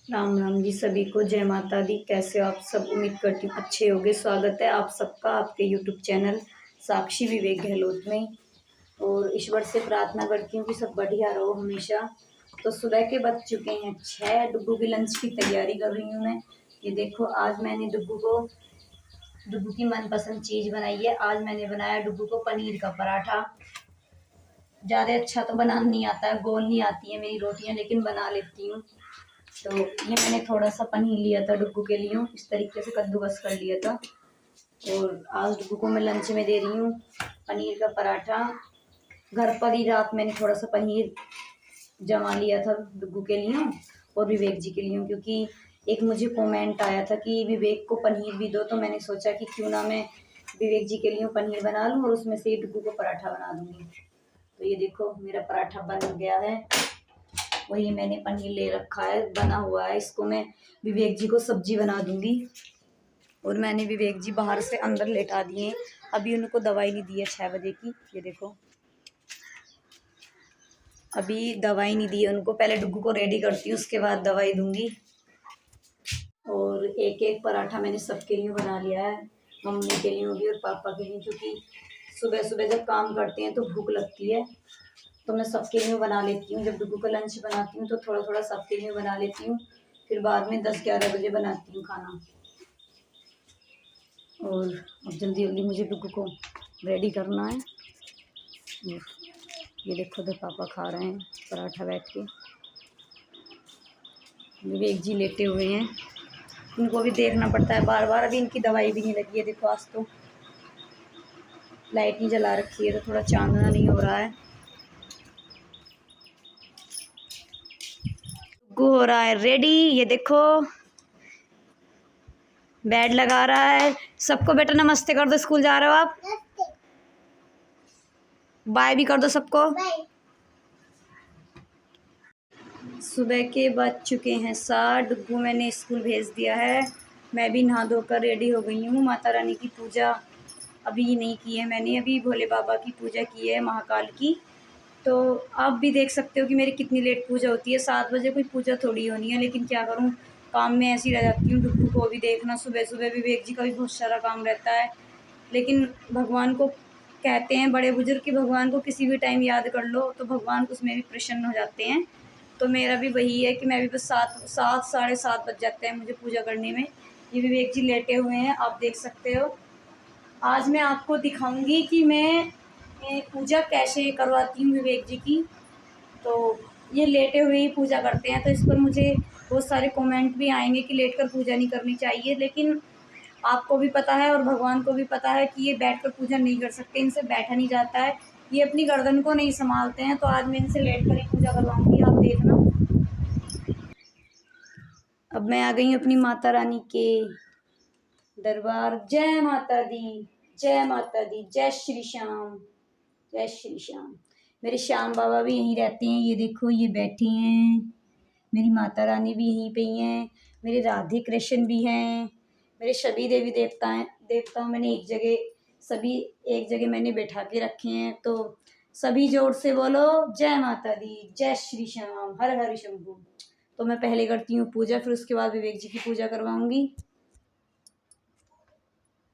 राम राम जी सभी को। जय माता दी। कैसे हो आप सब? उम्मीद करती हूँ अच्छे होंगे। स्वागत है आप सबका आपके यूट्यूब चैनल साक्षी विवेक गहलोत में। और ईश्वर से प्रार्थना करती हूँ कि सब बढ़िया रहो हमेशा। तो सुबह के बज चुके हैं 6। डुग्गू की लंच की तैयारी कर रही हूँ मैं। ये देखो, आज मैंने डुग्गू की मनपसंद चीज़ बनाई है। आज मैंने बनाया डुग्गू को पनीर का पराठा। ज़्यादा अच्छा तो बनाना नहीं आता है, गोल नहीं आती है मेरी रोटियाँ, लेकिन बना लेती हूँ। तो ये मैंने थोड़ा सा पनीर लिया था डुग्गू के लिए, इस तरीके से कद्दूकस कर लिया था। और आज डुग्गू को मैं लंच में दे रही हूँ पनीर का पराठा। घर पर ही रात मैंने थोड़ा सा पनीर जमा लिया था डुग्गू के लिए और विवेक जी के लिए, क्योंकि एक मुझे कमेंट आया था कि विवेक को पनीर भी दो, तो मैंने सोचा कि क्यों ना मैं विवेक जी के लिए पनीर बना लूँ और उसमें से डुग्गू को पराठा बना दूँगी। तो ये देखो, मेरा पराठा बन गया है। वही मैंने पनीर ले रखा है, बना हुआ है। इसको मैं विवेक जी को सब्जी बना दूंगी। और मैंने विवेक जी बाहर से अंदर लेटा दिए। अभी उनको दवाई नहीं दी है 6 बजे की। ये देखो, अभी दवाई नहीं दी है उनको। पहले डुग्गू को रेडी करती हूँ, उसके बाद दवाई दूंगी। और एक एक पराठा मैंने सबके लिए बना लिया है, मम्मी के लिए भी और पापा के लिए, क्योंकि सुबह सुबह जब काम करते हैं तो भूख लगती है। तो मैं सबके लिए बना लेती हूँ। जब डुग्गू का लंच बनाती हूँ तो थोड़ा थोड़ा सबके लिए बना लेती हूँ। फिर बाद में 10-11 बजे बनाती हूँ खाना। और अब जल्दी जल्दी मुझे डुग्गू को रेडी करना है। ये देखो, तो पापा खा रहे हैं पराठा बैठ के। विवेक जी लेटे हुए हैं, इनको भी देखना पड़ता है बार बार। अभी इनकी दवाई भी नहीं लगी है। देखो, आज तो लाइट नहीं जला रखी है तो थोड़ा चांदना नहीं हो रहा है। डुग्गू हो रहा है रेडी। ये देखो, बेड लगा रहा है। सबको बेटा नमस्ते कर दो, स्कूल जा रहे हो आप? बाय भी कर दो सबको। सुबह के बज चुके हैं 7। डुग्गू मैंने स्कूल भेज दिया है। मैं भी नहा धोकर रेडी हो गई हूँ। माता रानी की पूजा अभी नहीं की है मैंने, अभी भोले बाबा की पूजा की है, महाकाल की। तो आप भी देख सकते हो कि मेरी कितनी लेट पूजा होती है। 7 बजे कोई पूजा थोड़ी होनी है, लेकिन क्या करूँ, काम में ऐसी रह जाती हूँ। डुग्गू को भी देखना, सुबह सुबह विवेक जी का भी बहुत सारा काम रहता है। लेकिन भगवान को कहते हैं बड़े बुजुर्ग कि भगवान को किसी भी टाइम याद कर लो तो भगवान उसमें भी प्रसन्न हो जाते हैं। तो मेरा भी वही है कि मैं भी बस 7 साढ़े 7 बज जाते हैं मुझे पूजा करने में। ये विवेक जी लेटे हुए हैं, आप देख सकते हो। आज मैं आपको दिखाऊंगी कि मैं पूजा कैसे करवाती हूँ विवेक जी की। तो ये लेटे हुए ही पूजा करते हैं, तो इस पर मुझे बहुत सारे कमेंट भी आएंगे कि लेटकर पूजा नहीं करनी चाहिए। लेकिन आपको भी पता है और भगवान को भी पता है कि ये बैठकर पूजा नहीं कर सकते, इनसे बैठा नहीं जाता है, ये अपनी गर्दन को नहीं संभालते हैं। तो आज मैं इनसे लेट कर ही पूजा करवाऊंगी, आप देखना। अब मैं आ गई हूँ अपनी माता रानी के दरबार। जय माता दी, जय माता दी, जय श्री श्याम, जय श्री श्याम। मेरे श्याम बाबा भी यहीं रहते हैं। ये देखो, ये बैठे हैं। मेरी माता रानी भी यहीं पे ही हैं। मेरे राधे कृष्ण भी हैं। मेरे सभी देवी देवताओं मैंने एक जगह, सभी एक जगह मैंने बैठा के रखे हैं। तो सभी जोर से बोलो जय माता दी, जय श्री श्याम, हर हर शंभू। तो मैं पहले करती हूँ पूजा, फिर उसके बाद विवेक जी की पूजा करवाऊंगी।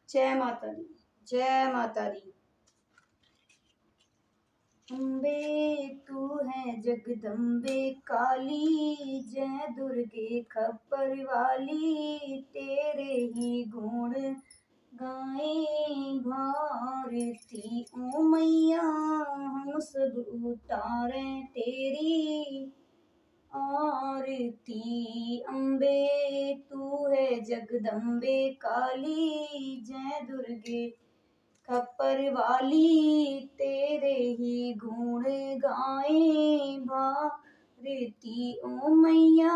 जय माता दी, जय माता दी। अम्बे तू है जगदम्बे काली, जय दुर्गे खप्पर वाली, तेरे ही गुण गाए भारती। ओ मैया हम सब उतारे तेरी आरती। अम्बे तू है जगदम्बे काली, जय दुर्गे खप्पर वाली, तेरे ही गुण गाए भारती। ओ मैया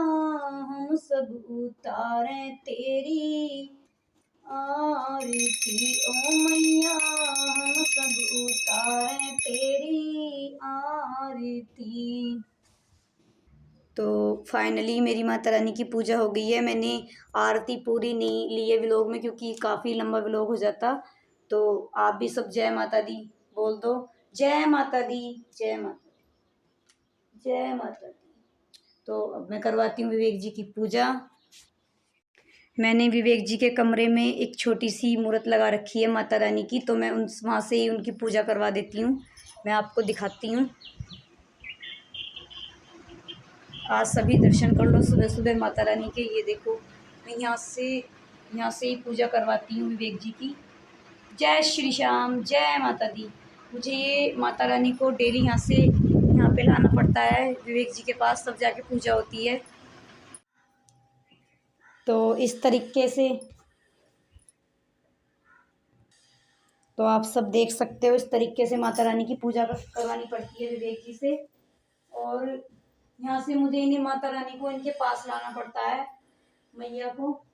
हम सब उतारे तेरी आरती। ओ मैया हम सब उतारे तेरी आरती। तो फाइनली मेरी माता रानी की पूजा हो गई है। मैंने आरती पूरी नहीं ली है व्लॉग में, क्योंकि काफ़ी लंबा व्लॉग हो जाता। तो आप भी सब जय माता दी बोल दो। जय माता दी, जय माता दी, जय माता दी। तो अब मैं करवाती हूँ विवेक जी की पूजा। मैंने विवेक जी के कमरे में एक छोटी सी मूर्त लगा रखी है माता रानी की, तो मैं उन वहाँ से ही उनकी पूजा करवा देती हूँ। मैं आपको दिखाती हूँ। आज सभी दर्शन कर लो सुबह सुबह माता रानी के। ये देखो, मैं यहाँ से ही पूजा करवाती हूँ विवेक जी की। जय श्री श्याम, जय माता दी। मुझे ये माता रानी को डेली यहाँ से यहाँ पे लाना पड़ता है विवेक जी के पास, तब जाके पूजा होती है। तो इस तरीके से तो आप सब देख सकते हो, इस तरीके से माता रानी की पूजा करवानी पड़ती है विवेक जी से। और यहाँ से मुझे इन्हें माता रानी को इनके पास लाना पड़ता है, मैया को।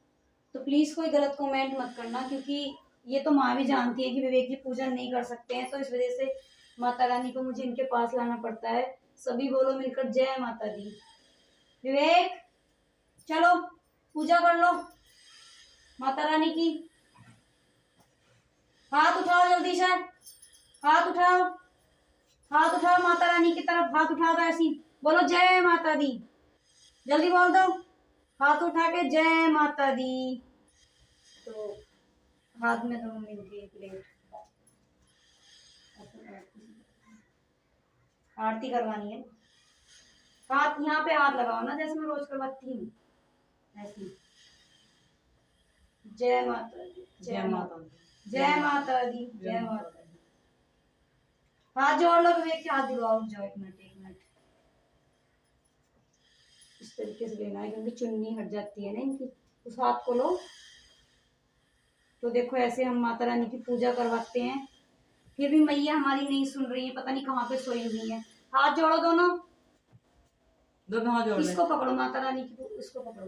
तो प्लीज़ कोई गलत कमेंट मत करना, क्योंकि ये तो माँ भी जानती है कि विवेक जी पूजा नहीं कर सकते हैं, तो इस वजह से माता रानी को मुझे इनके पास लाना पड़ता है। सभी बोलो मिलकर जय माता दी। विवेक, चलो पूजा कर लो माता रानी की। हाथ उठाओ जल्दी से, हाथ उठाओ, हाथ उठाओ माता रानी की तरफ, हाथ उठाओ। तो ऐसी बोलो जय माता दी, जल्दी बोल दो, हाथ उठा के जय माता दी। तो हाथ में दो मिलके प्लेट, आरती करवानी है। हाथ यहाँ पे हाथ लगाओ ना, जैसे मैं रोज करवाती हूँ ऐसी। जय माता दी, जय माता दी, जय माता दी, जय माता दी। हाथ जोड़ लो विवेक के, हाथ दिलवाओ जाओ। एक मिनट, एक मिनट। इस तरीके से लेना है, क्योंकि चुन्नी हट जाती है ना इनकी। उस हाथ को लो। तो देखो, ऐसे हम माता रानी की पूजा करवाते हैं। फिर भी मैया हमारी नहीं सुन रही है, पता नहीं कहाँ पे सोई हुई है। हाथ जोड़ो दोनों, दोनों हाथ जोड़ो। इसको पकड़ो माता रानी की, इसको पकड़ो,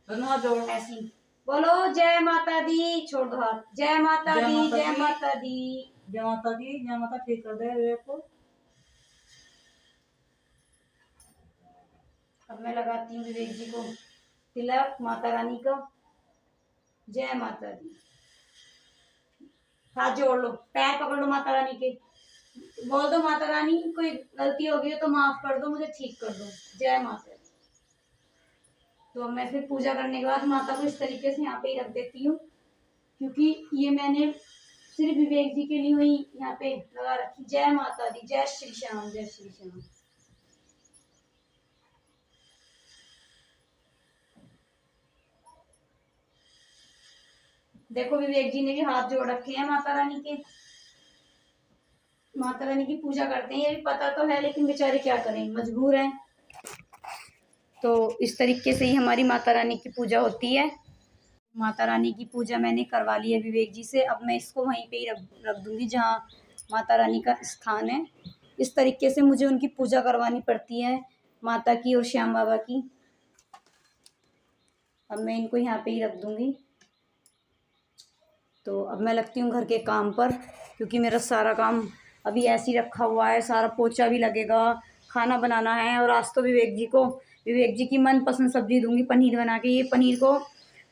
दोनों हाथ जोड़ो ऐसी। बोलो जय माता दी, छोड़ दो हाथ। जय माता दी, जय माता दी, जय माता दी, जय माता। ठीक कर दे विवेक को। अब मैं लगाती हूँ विवेक जी को तिलक माता रानी का। जय माता दी। हाथ जोड़ लो, पैर पकड़ लो माता रानी के। बोल दो माता रानी, कोई गलती हो गई तो माफ कर दो, मुझे ठीक कर दो। जय माता दी। तो मैं फिर पूजा करने के बाद माता को इस तरीके से यहाँ पे ही रख देती हूँ, क्योंकि ये मैंने सिर्फ विवेक जी के लिए ही यहाँ पे लगा रखी। जय माता दी, जय श्री श्याम, जय श्री श्याम। देखो विवेक जी ने भी हाथ जोड़ रखे हैं माता रानी के। माता रानी की पूजा करते हैं, ये भी पता तो है, लेकिन बेचारे क्या करें, मजबूर हैं। तो इस तरीके से ही हमारी माता रानी की पूजा होती है। माता रानी की पूजा मैंने करवा ली है विवेक जी से। अब मैं इसको वहीं पे ही रख दूंगी जहाँ माता रानी का स्थान है। इस तरीके से मुझे उनकी पूजा करवानी पड़ती है, माता की और श्याम बाबा की। अब मैं इनको यहाँ पे ही रख दूंगी। तो अब मैं लगती हूँ घर के काम पर, क्योंकि मेरा सारा काम अभी ऐसे ही रखा हुआ है। सारा पोछा भी लगेगा, खाना बनाना है। और आज तो विवेक जी की मनपसंद सब्जी दूंगी, पनीर बना के। ये पनीर को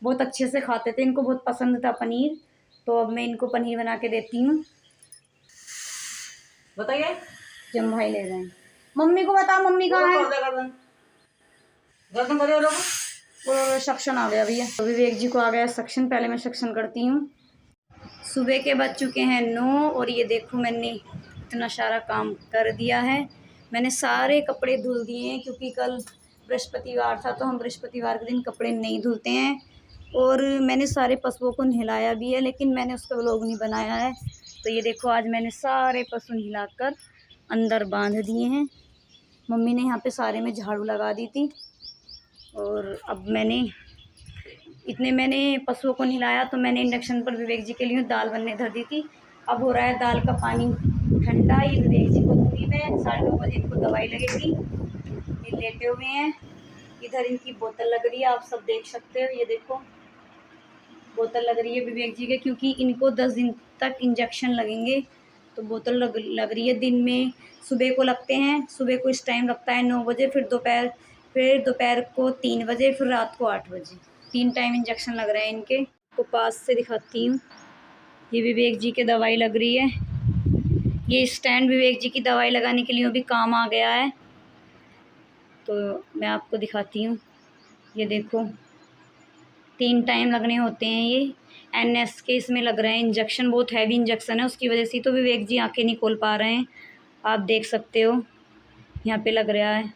बहुत अच्छे से खाते थे, इनको बहुत पसंद था पनीर। तो अब मैं इनको पनीर बना के देती हूँ। बताइए, जम भाई ले रहे हैं। मम्मी को बताओ, मम्मी कहाँ है? सक्शन आ गया भैया। तो विवेक जी को आ गया सक्शन, पहले मैं सक्शन करती हूँ। सुबह के बज चुके हैं 9 और ये देखो मैंने इतना सारा काम कर दिया है। मैंने सारे कपड़े धुल दिए हैं, क्योंकि कल बृहस्पतिवार था, तो हम बृहस्पतिवार के दिन कपड़े नहीं धुलते हैं। और मैंने सारे पशुओं को नहलाया भी है, लेकिन मैंने उसका व्लॉग नहीं बनाया है। तो ये देखो, आज मैंने सारे पशु नहलाकर अंदर बांध दिए हैं। मम्मी ने यहाँ पे सारे में झाड़ू लगा दी थी। और अब मैंने पशुओं को नहलाया, तो मैंने इंडक्शन पर विवेक जी के लिए दाल बनने धर दी थी। अब हो रहा है दाल का पानी ठंडा। ये विवेक जी को दूंगी मैं, 9:30 बजे इनको दवाई लगेगी। ये लेटे हुए हैं, इधर इनकी बोतल लग रही है, आप सब देख सकते हो। ये देखो बोतल लग रही है विवेक जी के, क्योंकि इनको 10 दिन तक इंजेक्शन लगेंगे। तो बोतल लग रही है। दिन में सुबह को लगते हैं, सुबह को इस टाइम लगता है 9 बजे, फिर दोपहर को 3 बजे, फिर रात को 8 बजे। 3 टाइम इंजेक्शन लग रहे हैं इनके। को पास से दिखाती हूँ। ये विवेक जी के दवाई लग रही है। ये स्टैंड विवेक जी की दवाई लगाने के लिए भी काम आ गया है। तो मैं आपको दिखाती हूँ। ये देखो 3 टाइम लगने होते हैं ये। NS के इसमें लग रहे हैं इंजेक्शन, बहुत हैवी इंजेक्शन है, उसकी वजह से तो विवेक जी आँखें नहीं खोल पा रहे हैं। आप देख सकते हो यहाँ पे लग रहा है।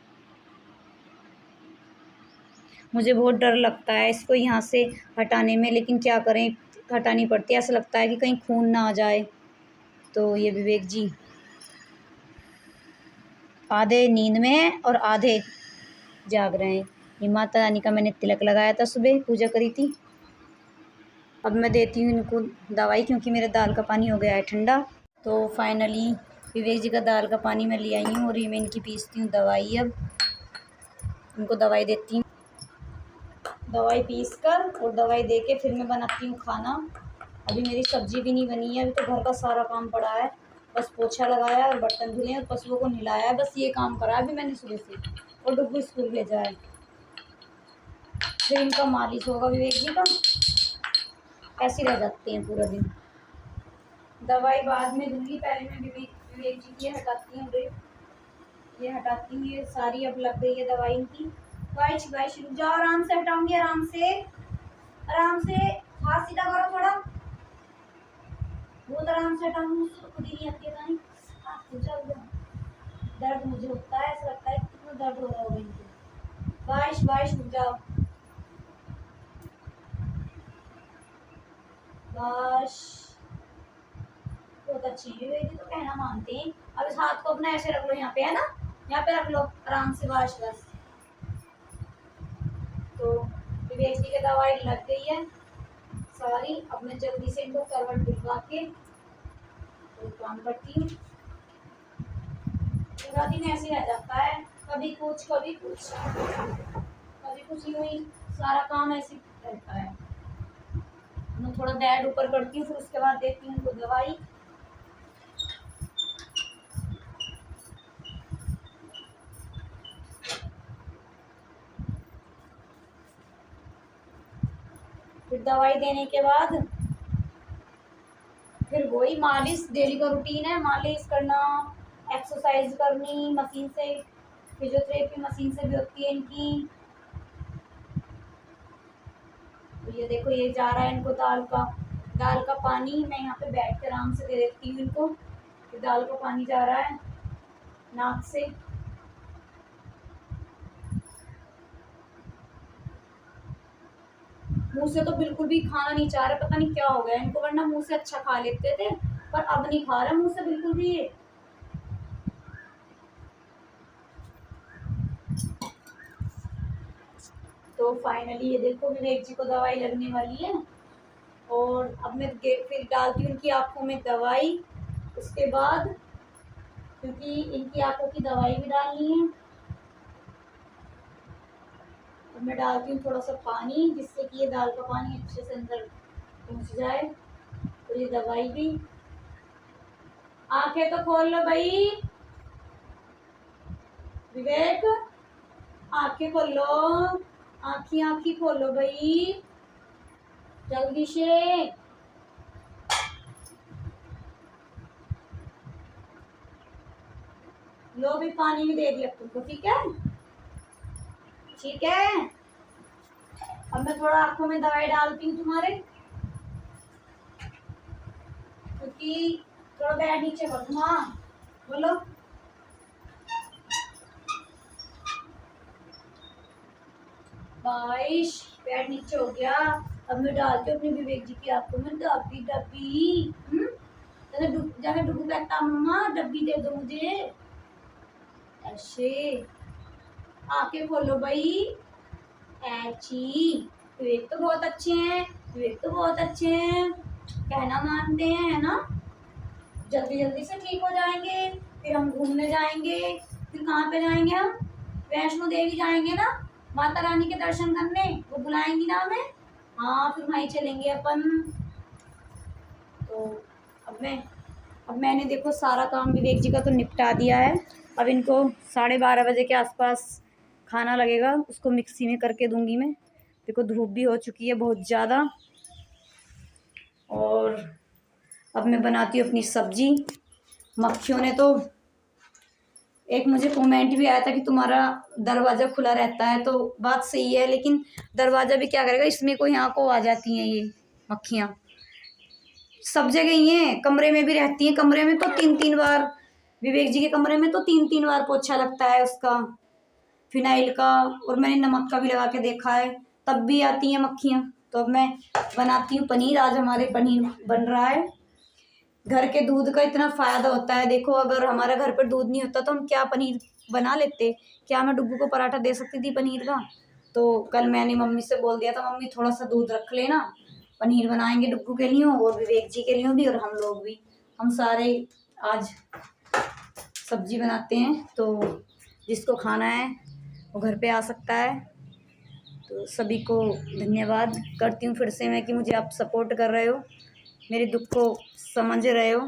मुझे बहुत डर लगता है इसको यहाँ से हटाने में, लेकिन क्या करें, हटानी पड़ती है। ऐसा लगता है कि कहीं खून ना आ जाए। तो ये विवेक जी आधे नींद में हैं और आधे जाग रहे हैं। ये माता रानी का मैंने तिलक लगाया था, सुबह पूजा करी थी। अब मैं देती हूँ इनको दवाई, क्योंकि मेरे दाल का पानी हो गया है ठंडा। तो फाइनली विवेक जी का दाल का पानी मैं ले आई हूँ और ये मैं इनकी पीसती हूँ दवाई। अब इनको दवाई देती हूँ, दवाई पीस कर और दवाई दे के फिर मैं बनाती हूँ खाना। अभी मेरी सब्जी भी नहीं बनी है, अभी तो घर का सारा काम पड़ा है। बस पोछा लगाया और बर्तन धुले और पशुओं को नहलाया है, बस ये काम करा है अभी मैंने सुबह से। और डुग्गू स्कूल भेजा है, फिर इनका मालिश होगा विवेक जी का। ऐसे ही रह जाते हैं पूरा दिन। दवाई बाद में दूंगी, पहले मैं विवेक जी की हटाती हूँ। ये हटाती हूँ, ये सारी अब लग गई है दवाई इनकी। वाइश वाइश रुक जाओ, आराम से हटाऊंगी, आराम से आराम से। हाथ सीधा करो थोड़ा, बहुत आराम से हटाऊंगी, खुद ही नहीं आती है नहीं। दर्द मुझे होता है, ऐसा लगता है कितना दर्द हो रहा होगा इनको। वाइश वाइश रुक जाओ, बस। बहुत अच्छी है ये तो कहना मानते हैं। अब इस हाथ को अपना ऐसे रख लो, यहाँ पे है ना, यहाँ पे रख लो आराम से, बस बस। तो विवेक जी की दवाई लग गई है सारी। अब मैं जल्दी से इनको करवट दिलवा के तो काम करती हूँ। पूरा दिन ऐसे रह जाता है, कभी कुछ कभी कुछ कभी कुछ, यूं ही सारा काम ऐसे रहता है। मैं थोड़ा बेड ऊपर करती हूँ, फिर उसके बाद देती हूँ उनको दवाई। फिर दवाई देने के बाद फिर वही मालिश, डेली का रूटीन है, मालिश करना, एक्सरसाइज करनी मशीन से, फिजियोथेरेपी मशीन से भी होती है इनकी। तो ये देखो ये जा रहा है इनको दाल का पानी। मैं यहाँ पे बैठ कर आराम से दे देती हूँ इनको। दाल का पानी जा रहा है नाक से। मुंह से तो बिल्कुल भी खाना नहीं चाह रहे, पता नहीं क्या हो गया इनको, वरना मुंह से अच्छा खा लेते थे, पर अब नहीं खा रहे मुंह से बिल्कुल भी ये। तो फाइनली ये देखो विवेक जी को दवाई लगने वाली है, और अब मैं फिर डालती हूँ इनकी आंखों में दवाई। उसके बाद क्योंकि इनकी आंखों की दवाई भी डालनी है, अब मैं डालती हूँ थोड़ा सा पानी, जिससे कि ये दाल का पानी अच्छे से अंदर पहुँच जाए। तो ये दवाई भी। आंखें तो खोल लो भाई विवेक, आंखें खोलो, आंखी खोलो भाई जल्दी से। लो भी पानी भी दे दिया तुमको, ठीक है ठीक है। अब मैं थोड़ा आंखों में दवाई डालती हूँ तुम्हारे, क्योंकि थोड़ा बैठ नीचे कर दूँ। हाँ बोलो। बाईश पैर नीचे हो गया। अब मैं डालती हूँ अपने विवेक जी की आंखों में डब्बी डब्बी। जाके डुगू कहता मम्मा डब्बी दे दो मुझे, ऐसे। आंखें खोलो भाई, ऐची। विवेक तो बहुत अच्छे हैं, विवेक तो बहुत अच्छे हैं, कहना मानते हैं, है ना। जल्दी जल्दी से ठीक हो जाएंगे, फिर हम घूमने जाएंगे। फिर कहाँ पे जाएंगे हम, वैष्णो देवी जाएंगे ना, माता रानी के दर्शन करने, वो बुलाएंगी ना हमें। हाँ फिर वहीं चलेंगे अपन। तो अब मैंने देखो सारा काम विवेक जी का तो निपटा दिया है। अब इनको 12:30 बजे के आसपास खाना लगेगा, उसको मिक्सी में करके दूंगी मैं। देखो धूप भी हो चुकी है बहुत ज़्यादा। और अब मैं बनाती हूँ अपनी सब्जी। मक्खियों ने तो एक मुझे कमेंट भी आया था कि तुम्हारा दरवाज़ा खुला रहता है, तो बात सही है, लेकिन दरवाज़ा भी क्या करेगा, इसमें को यहाँ को आ जाती हैं ये मक्खियाँ। सब जगह ही हैं, कमरे में भी रहती हैं। कमरे में तो 3-3 बार, विवेक जी के कमरे में तो 3-3 बार पोछा लगता है उसका, फिनाइल का, और मैंने नमक का भी लगा के देखा है, तब भी आती हैं मक्खियाँ। तो अब मैं बनाती हूँ पनीर। आज हमारे पनीर बन रहा है। घर के दूध का इतना फ़ायदा होता है। देखो, अगर हमारे घर पर दूध नहीं होता तो हम क्या पनीर बना लेते। क्या मैं डुग्गू को पराठा दे सकती थी पनीर का? तो कल मैंने मम्मी से बोल दिया था, मम्मी थोड़ा सा दूध रख लेना, पनीर बनाएंगे डुग्गू के लिए और विवेक जी के लिए भी, और हम लोग भी, हम सारे आज सब्जी बनाते हैं। तो जिसको खाना है वो घर पे आ सकता है। तो सभी को धन्यवाद करती हूँ फिर से मैं कि मुझे आप सपोर्ट कर रहे हो, मेरे दुख को समझ रहे हो।